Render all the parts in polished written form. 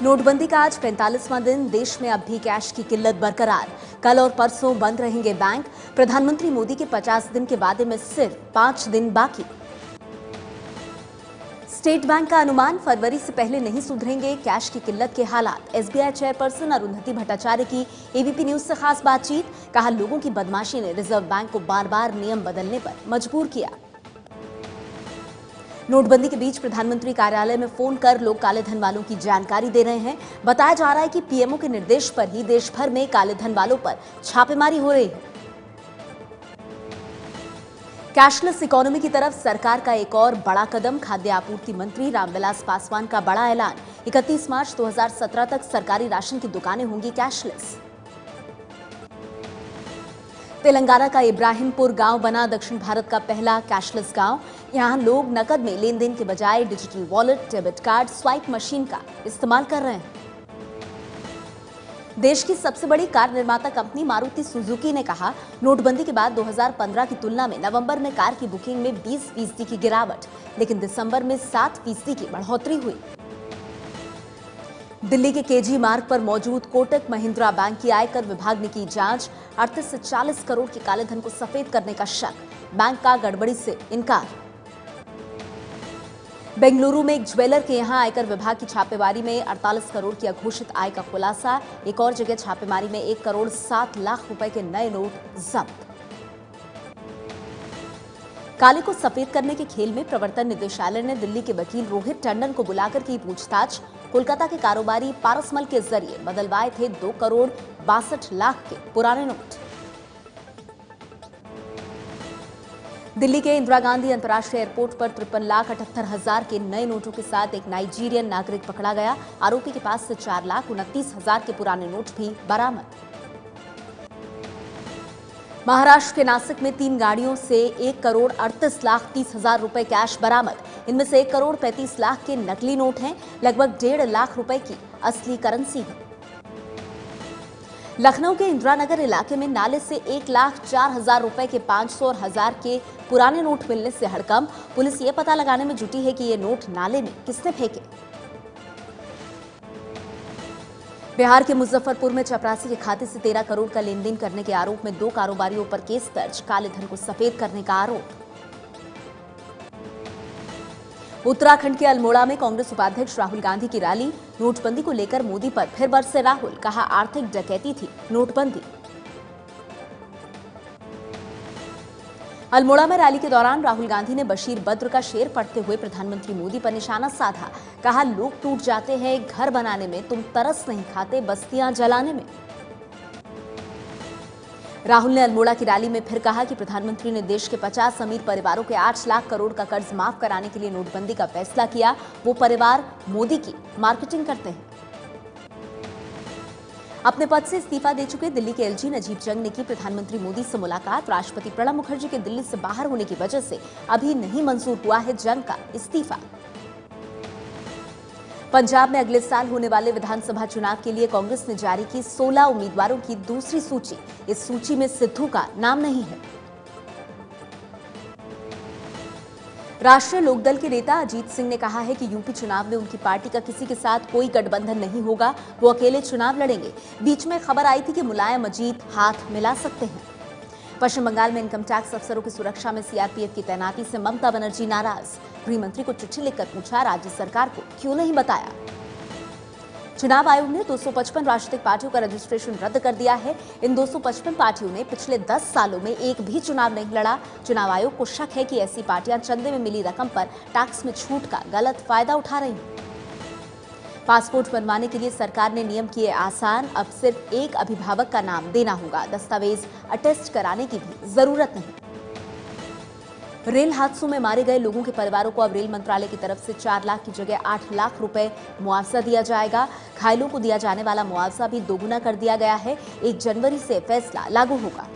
नोटबंदी का आज 45वां दिन। देश में अब भी कैश की किल्लत बरकरार। कल और परसों बंद रहेंगे बैंक। प्रधानमंत्री मोदी के 50 दिन के वादे में सिर्फ 5 दिन बाकी। स्टेट बैंक का अनुमान, फरवरी से पहले नहीं सुधरेंगे कैश की किल्लत के हालात। एसबीआई चेयरपर्सन अरुंधति भट्टाचार्य की एबीपी न्यूज से खास बातचीत। कहा, लोगों की बदमाशी ने रिजर्व बैंक को बार बार नियम बदलने पर मजबूर किया। नोटबंदी के बीच प्रधानमंत्री कार्यालय में फोन कर लोग काले धन वालों की जानकारी दे रहे हैं। बताया जा रहा है कि पीएमओ के निर्देश पर ही देश भर में काले धन वालों पर छापेमारी हो रही है। कैशलेस इकोनॉमी की तरफ सरकार का एक और बड़ा कदम। खाद्य आपूर्ति मंत्री रामविलास पासवान का बड़ा ऐलान। 31 मार्च 2017 तक सरकारी राशन की दुकानें होंगी कैशलेस। तेलंगाना का इब्राहिमपुर गांव बना दक्षिण भारत का पहला कैशलेस गांव। यहां लोग नकद में लेन देन के बजाय digital wallet, debit card, swipe machine का इस्तेमाल कर रहे हैं। देश की सबसे बड़ी कार निर्माता कंपनी मारुति सुजुकी ने कहा, नोटबंदी के बाद 2015 की तुलना में नवंबर में कार की बुकिंग में 20% की गिरावट, लेकिन दिसंबर में 7% की बढ़ोतरी हुई। दिल्ली के केजी मार्ग पर मौजूद कोटक महिंद्रा बैंक की आयकर विभाग ने की जांच। 38 से 40 करोड़ के काले धन को सफेद करने का शक। बैंक का गड़बड़ी से इनकार। बेंगलुरु में एक ज्वेलर के यहां आयकर विभाग की छापेमारी में 48 करोड़ की अघोषित आय का खुलासा। एक और जगह छापेमारी में 1 करोड़ 7 लाख रुपए के नए नोट जब्त। काले को सफेद करने के खेल में प्रवर्तन निदेशालय ने दिल्ली के वकील रोहित टंडन को बुलाकर की पूछताछ। कोलकाता के कारोबारी पारसमल के जरिए बदलवाए थे 2 करोड़ 62 लाख के पुराने नोट। दिल्ली के इंदिरा गांधी अंतर्राष्ट्रीय एयरपोर्ट पर 53,78,000 के नए नोटों के साथ एक नाइजीरियन नागरिक पकड़ा गया। आरोपी के पास से 4,29,000 के पुराने नोट भी बरामद। महाराष्ट्र के नासिक में 3 गाड़ियों से 1 करोड़ 38,30,000 रुपए कैश बरामद। इनमें से 1 करोड़ 35 लाख के नकली नोट हैं। लगभग 1.5 लाख रुपए की असली करेंसी है। लखनऊ के इंदिरानगर इलाके में नाले से 1,04,000 रुपए के 500 और 1000 के पुराने नोट मिलने से हड़कंप। पुलिस ये पता लगाने में जुटी है कि ये नोट नाले में किसने फेंके। बिहार के मुजफ्फरपुर में चपरासी के खाते से 13 करोड़ का लेन देन करने के आरोप में 2 कारोबारियों पर केस दर्ज। काले धन को सफेद करने का आरोप। उत्तराखंड के अल्मोड़ा में कांग्रेस उपाध्यक्ष राहुल गांधी की रैली। नोटबंदी को लेकर मोदी पर फिर बरसे राहुल। कहा, आर्थिक डकैती थी नोटबंदी। अल्मोड़ा में रैली के दौरान राहुल गांधी ने बशीर बद्र का शेर पढ़ते हुए प्रधानमंत्री मोदी पर निशाना साधा। कहा, लोग टूट जाते हैं घर बनाने में, तुम तरस नहीं खाते बस्तियां जलाने में। राहुल ने अल्मोड़ा की रैली में फिर कहा कि प्रधानमंत्री ने देश के 50 अमीर परिवारों के 8 लाख करोड़ का कर्ज माफ कराने के लिए नोटबंदी का फैसला किया। वो परिवार मोदी की मार्केटिंग करते हैं। अपने पद से इस्तीफा दे चुके दिल्ली के एलजी नजीब जंग ने की प्रधानमंत्री मोदी से मुलाकात। राष्ट्रपति प्रणब मुखर्जी के दिल्ली से बाहर होने की वजह से अभी नहीं मंजूर हुआ है जंग का इस्तीफा। पंजाब में अगले साल होने वाले विधानसभा चुनाव के लिए कांग्रेस ने जारी की 16 उम्मीदवारों की दूसरी सूची। इस सूची में सिद्धू का नाम नहीं है। राष्ट्रीय लोकदल के नेता अजीत सिंह ने कहा है कि यूपी चुनाव में उनकी पार्टी का किसी के साथ कोई गठबंधन नहीं होगा। वो अकेले चुनाव लड़ेंगे। बीच में खबर आई थी कि मुलायम अजीत हाथ मिला सकते हैं। पश्चिम बंगाल में इनकम टैक्स अफसरों की सुरक्षा में सीआरपीएफ की तैनाती से ममता बनर्जी नाराज। गृह मंत्री को चिट्ठी लिखकर पूछा, राज्य सरकार को क्यों नहीं बताया। चुनाव आयोग ने 255 राजनीतिक पार्टियों का रजिस्ट्रेशन रद्द कर दिया है। इन 255 पार्टियों ने पिछले 10 सालों में एक भी चुनाव नहीं लड़ा। चुनाव आयोग को शक है कि ऐसी पार्टियां चंदे में मिली रकम पर टैक्स में छूट का गलत फायदा उठा रही हैं। पासपोर्ट बनवाने के लिए सरकार ने नियम किए आसान। अब सिर्फ एक अभिभावक का नाम देना होगा। दस्तावेज अटेस्ट कराने की भी जरूरत नहीं। रेल हादसों में मारे गए लोगों के परिवारों को अब रेल मंत्रालय की तरफ से 4 लाख की जगह 8 लाख रुपए मुआवजा दिया जाएगा। घायलों को दिया जाने वाला मुआवजा भी दोगुना कर दिया गया है। 1 जनवरी से फैसला लागू होगा।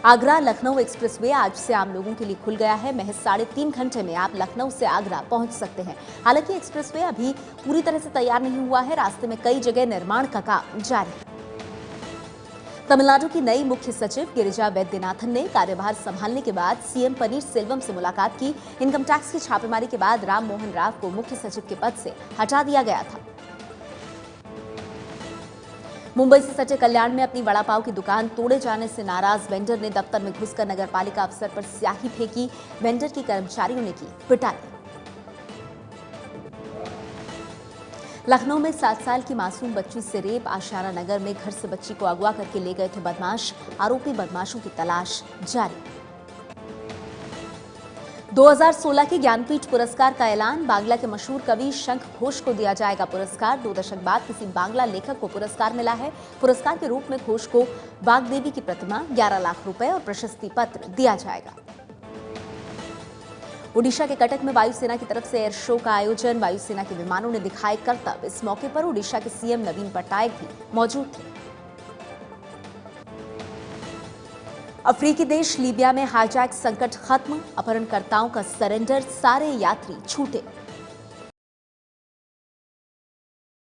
आगरा लखनऊ एक्सप्रेसवे आज से आम लोगों के लिए खुल गया है। महज 3.5 घंटे में आप लखनऊ से आगरा पहुंच सकते हैं। हालांकि एक्सप्रेसवे अभी पूरी तरह से तैयार नहीं हुआ है। रास्ते में कई जगह निर्माण का काम जारी है। तमिलनाडु की नई मुख्य सचिव गिरिजा वैद्यनाथन ने कार्यभार संभालने के बाद सीएम पनीर सेल्वम से मुलाकात की। इनकम टैक्स की छापेमारी के बाद राम मोहन राव को मुख्य सचिव के पद से हटा दिया गया था। मुंबई से सटे कल्याण में अपनी वड़ा पाव की दुकान तोड़े जाने से नाराज वेंडर ने दफ्तर में घुसकर नगरपालिका अफसर पर स्याही फेंकी। वेंडर की कर्मचारियों ने की पिटाई। लखनऊ में 7 साल की मासूम बच्ची से रेप। आशियाना नगर में घर से बच्ची को अगवा करके ले गए थे बदमाश। आरोपी बदमाशों की तलाश जारी। 2016 के ज्ञानपीठ पुरस्कार का ऐलान। बांग्ला के मशहूर कवि शंख घोष को दिया जाएगा पुरस्कार। 2 दशक बाद किसी बांग्ला लेखक को पुरस्कार मिला है। पुरस्कार के रूप में घोष को बागदेवी की प्रतिमा, 11 लाख रुपए और प्रशस्ति पत्र दिया जाएगा। ओडिशा के कटक में वायुसेना की तरफ से एयर शो का आयोजन। वायुसेना के विमानों ने दिखाए करतब। इस मौके पर ओडिशा के सीएम नवीन पटनायक भी मौजूद थे। अफ्रीकी देश लीबिया में हाईजैक संकट खत्म। अपहरणकर्ताओं का सरेंडर, सारे यात्री छूटे।